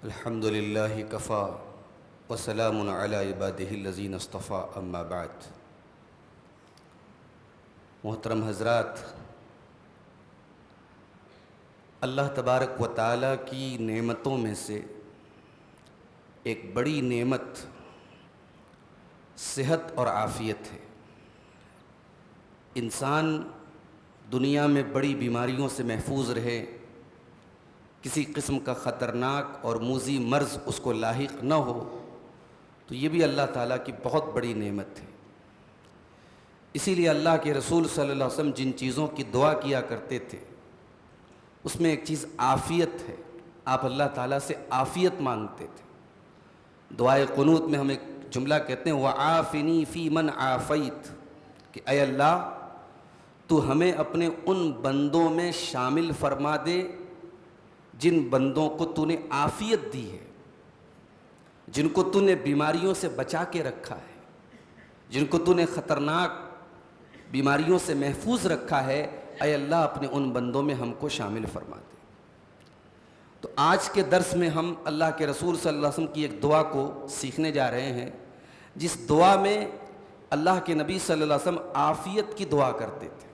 الحمد للہ کفا وسلام علی عبادہ الذین اصطفیٰ اما بعد۔ محترم حضرات، اللہ تبارک و تعالیٰ کی نعمتوں میں سے ایک بڑی نعمت صحت اور عافیت ہے۔ انسان دنیا میں بڑی بیماریوں سے محفوظ رہے، کسی قسم کا خطرناک اور موذی مرض اس کو لاحق نہ ہو، تو یہ بھی اللہ تعالیٰ کی بہت بڑی نعمت ہے۔ اسی لیے اللہ کے رسول صلی اللہ علیہ وسلم جن چیزوں کی دعا کیا کرتے تھے اس میں ایک چیز عافیت ہے۔ آپ اللہ تعالیٰ سے عافیت مانگتے تھے۔ دعائے قنوت میں ہم ایک جملہ کہتے ہیں وَعَافِنِي فِي مَنْ عَافَيْتَ، کہ اے اللہ تو ہمیں اپنے ان بندوں میں شامل فرما دے جن بندوں کو تو نے عافیت دی ہے، جن کو تو نے بیماریوں سے بچا کے رکھا ہے، جن کو تو نے خطرناک بیماریوں سے محفوظ رکھا ہے۔ اے اللہ اپنے ان بندوں میں ہم کو شامل فرما دے۔ تو آج کے درس میں ہم اللہ کے رسول صلی اللہ علیہ وسلم کی ایک دعا کو سیکھنے جا رہے ہیں، جس دعا میں اللہ کے نبی صلی اللہ علیہ وسلم عافیت کی دعا کرتے تھے۔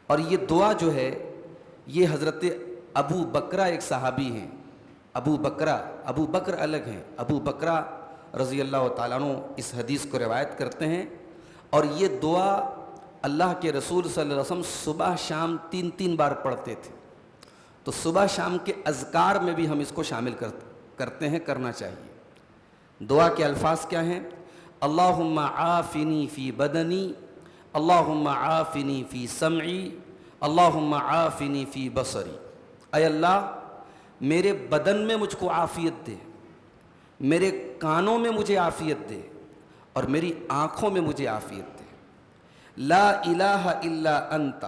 اور یہ دعا جو ہے یہ حضرت ابو بکرہ ایک صحابی ہیں، ابو بکر الگ ہیں، ابو بکرہ رضی اللہ تعالیٰ عنہ اس حدیث کو روایت کرتے ہیں۔ اور یہ دعا اللہ کے رسول صلی اللہ علیہ وسلم صبح شام تین بار پڑھتے تھے۔ تو صبح شام کے اذکار میں بھی ہم اس کو شامل کرتے ہیں، کرنا چاہیے۔ دعا کے الفاظ کیا ہیں؟ اللہم عافنی فی بدنی، اللہم عافنی فی سمعی، اللہم عافنی فی بصری۔ اے اللہ میرے بدن میں مجھ کو عافیت دے، میرے کانوں میں مجھے عافیت دے، اور میری آنکھوں میں مجھے عافیت دے۔ لا الہ الا انت،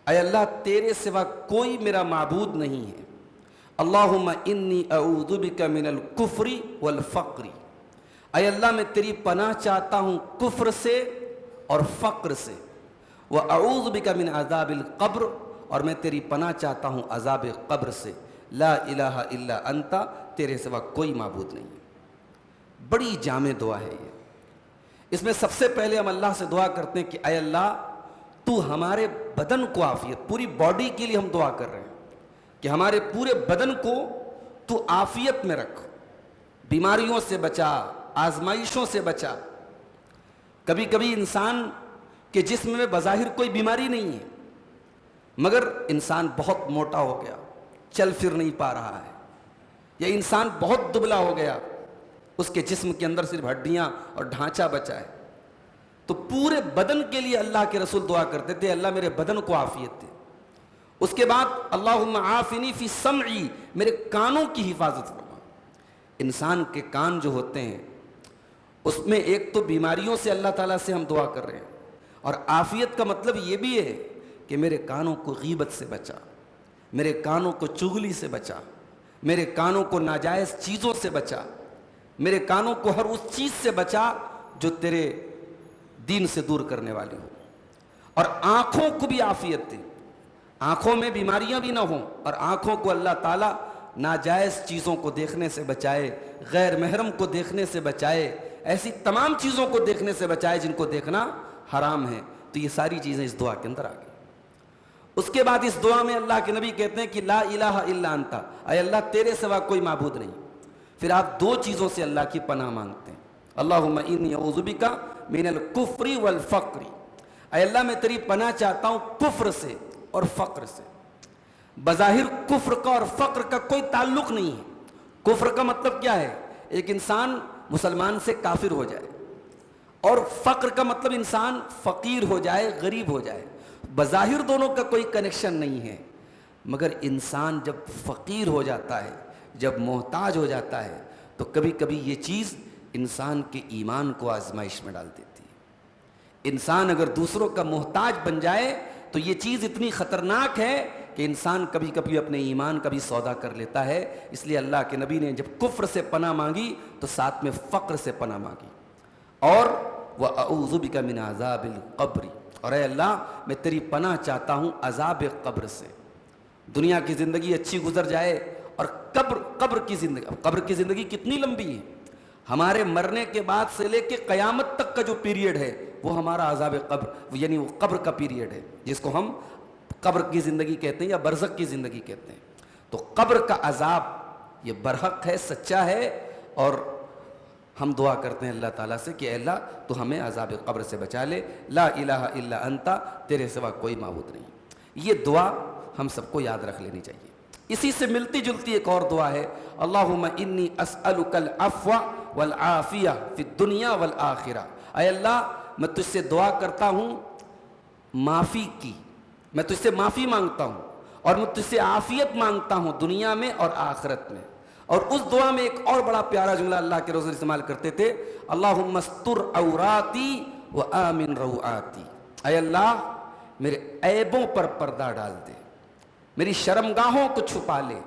اے اللہ تیرے سوا کوئی میرا معبود نہیں ہے۔ اللہم انی اعوذ بک من الکفر والفقر، اے اللہ میں تیری پناہ چاہتا ہوں کفر سے اور فقر سے۔ واعوذ بک من عذاب القبر، اور میں تیری پناہ چاہتا ہوں عذاب قبر سے۔ لا الہ الا انت، تیرے سوا کوئی معبود نہیں ہے۔ بڑی جامع دعا ہے یہ۔ اس میں سب سے پہلے ہم اللہ سے دعا کرتے ہیں کہ اے اللہ تو ہمارے بدن کو عافیت، پوری باڈی کے لیے ہم دعا کر رہے ہیں کہ ہمارے پورے بدن کو تو عافیت میں رکھ، بیماریوں سے بچا، آزمائشوں سے بچا۔ کبھی کبھی انسان کے جسم میں بظاہر کوئی بیماری نہیں ہے، مگر انسان بہت موٹا ہو گیا، چل پھر نہیں پا رہا ہے، یا انسان بہت دبلا ہو گیا، اس کے جسم کے اندر صرف ہڈیاں اور ڈھانچہ بچا ہے۔ تو پورے بدن کے لیے اللہ کے رسول دعا کرتے تھے اللہ میرے بدن کو عافیت دے۔ اس کے بعد اللہم عافنی فی سمعی، میرے کانوں کی حفاظت فرما۔ انسان کے کان جو ہوتے ہیں اس میں ایک تو بیماریوں سے اللہ تعالیٰ سے ہم دعا کر رہے ہیں، اور عافیت کا مطلب یہ بھی ہے کہ میرے کانوں کو غیبت سے بچا، میرے کانوں کو چغلی سے بچا، میرے کانوں کو ناجائز چیزوں سے بچا، میرے کانوں کو ہر اس چیز سے بچا جو تیرے دین سے دور کرنے والی ہو۔ اور آنکھوں کو بھی عافیت دے، آنکھوں میں بیماریاں بھی نہ ہوں، اور آنکھوں کو اللہ تعالیٰ ناجائز چیزوں کو دیکھنے سے بچائے، غیر محرم کو دیکھنے سے بچائے، ایسی تمام چیزوں کو دیکھنے سے بچائے جن کو دیکھنا حرام ہے۔ تو یہ ساری چیزیں اس دعا کے اندر آ گئی۔ اس کے بعد اس دعا میں اللہ کے نبی کہتے ہیں کہ لا الہ الا انت، اے اللہ تیرے سوا کوئی معبود نہیں۔ پھر آپ دو چیزوں سے اللہ کی پناہ مانگتے ہیں، اللہم انی اعوذ بک من الکفر والفقر، اے اللہ میں تیری پناہ چاہتا ہوں کفر سے اور فقر سے۔ بظاہر کفر کا اور فقر کا کوئی تعلق نہیں ہے۔ کفر کا مطلب کیا ہے؟ ایک انسان مسلمان سے کافر ہو جائے، اور فقر کا مطلب انسان فقیر ہو جائے، غریب ہو جائے۔ بظاہر دونوں کا کوئی کنیکشن نہیں ہے، مگر انسان جب فقیر ہو جاتا ہے، جب محتاج ہو جاتا ہے، تو کبھی کبھی یہ چیز انسان کے ایمان کو آزمائش میں ڈال دیتی ہے۔ انسان اگر دوسروں کا محتاج بن جائے تو یہ چیز اتنی خطرناک ہے کہ انسان کبھی کبھی اپنے ایمان کا بھی سودا کر لیتا ہے۔ اس لیے اللہ کے نبی نے جب کفر سے پناہ مانگی تو ساتھ میں فقر سے پناہ مانگی۔ اور وَأَعُوذُ بِكَ مِنْ عَذَابِ الْقَبْرِ، اور اے اللہ میں تیری پناہ چاہتا ہوں عذاب قبر سے۔ دنیا کی زندگی اچھی گزر جائے اور قبر کی زندگی کتنی لمبی ہے. ہمارے مرنے کے بعد سے لے کے قیامت تک کا جو پیریڈ ہے وہ ہمارا عذاب قبر، یعنی وہ قبر کا پیریڈ ہے، جس کو ہم قبر کی زندگی کہتے ہیں یا برزخ کی زندگی کہتے ہیں. تو قبر کا عذاب یہ برحق ہے، سچا ہے، اور ہم دعا کرتے ہیں اللہ تعالیٰ سے کہ اے اللہ تو ہمیں عذاب قبر سے بچا لے، لا الہ الا انت، تیرے سوا کوئی معبود نہیں. یہ دعا ہم سب کو یاد رکھ لینی چاہیے. اسی سے ملتی جلتی ایک اور دعا ہے، اللہم انی اسألک العفو والعافیہ فی الدنیا والآخرہ. اے اللہ میں تجھ سے دعا کرتا ہوں معافی کی، میں تجھ سے معافی مانگتا ہوں، اور میں تجھ سے عافیت مانگتا ہوں دنیا میں اور آخرت میں. اور اس دعا میں ایک اور بڑا پیارا جملہ اللہ کے رسول استعمال کرتے تھے، اللہم استر عوراتی و آمن روعاتی. اے اللہ میرے عیبوں پر پردہ ڈال دے، میری شرمگاہوں کو چھپا لے،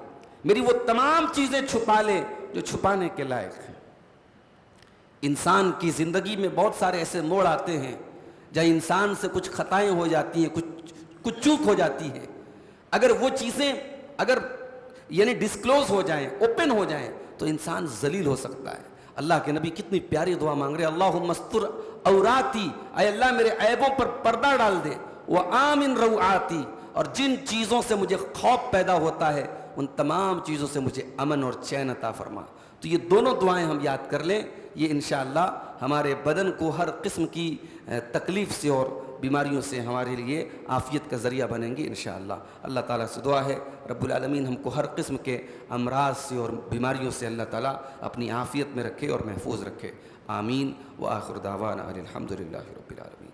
میری وہ تمام چیزیں چھپا لے جو چھپانے کے لائق ہیں. انسان کی زندگی میں بہت سارے ایسے موڑ آتے ہیں جہاں انسان سے کچھ خطائیں ہو جاتی ہیں، کچھ چوک ہو جاتی ہے. اگر وہ چیزیں یعنی ڈسکلوز ہو جائیں، اوپن ہو جائیں، تو انسان ذلیل ہو سکتا ہے. اللہ کے نبی کتنی پیاری دعا مانگ رہے، اللہم استر عوراتی، اے اللہ میرے عیبوں پر پردہ ڈال دے، وآمن روعاتی، اور جن چیزوں سے مجھے خوف پیدا ہوتا ہے ان تمام چیزوں سے مجھے امن اور چین عطا فرما. تو یہ دونوں دعائیں ہم یاد کر لیں، یہ انشاءاللہ ہمارے بدن کو ہر قسم کی تکلیف سے اور بیماریوں سے ہمارے لیے عافیت کا ذریعہ بنیں گی انشاءاللہ. اللہ تعالیٰ سے دعا ہے رب العالمین ہم کو ہر قسم کے امراض سے اور بیماریوں سے اللہ تعالیٰ اپنی عافیت میں رکھے اور محفوظ رکھے. آمین. وآخر دعوانا الحمدللہ رب العالمین.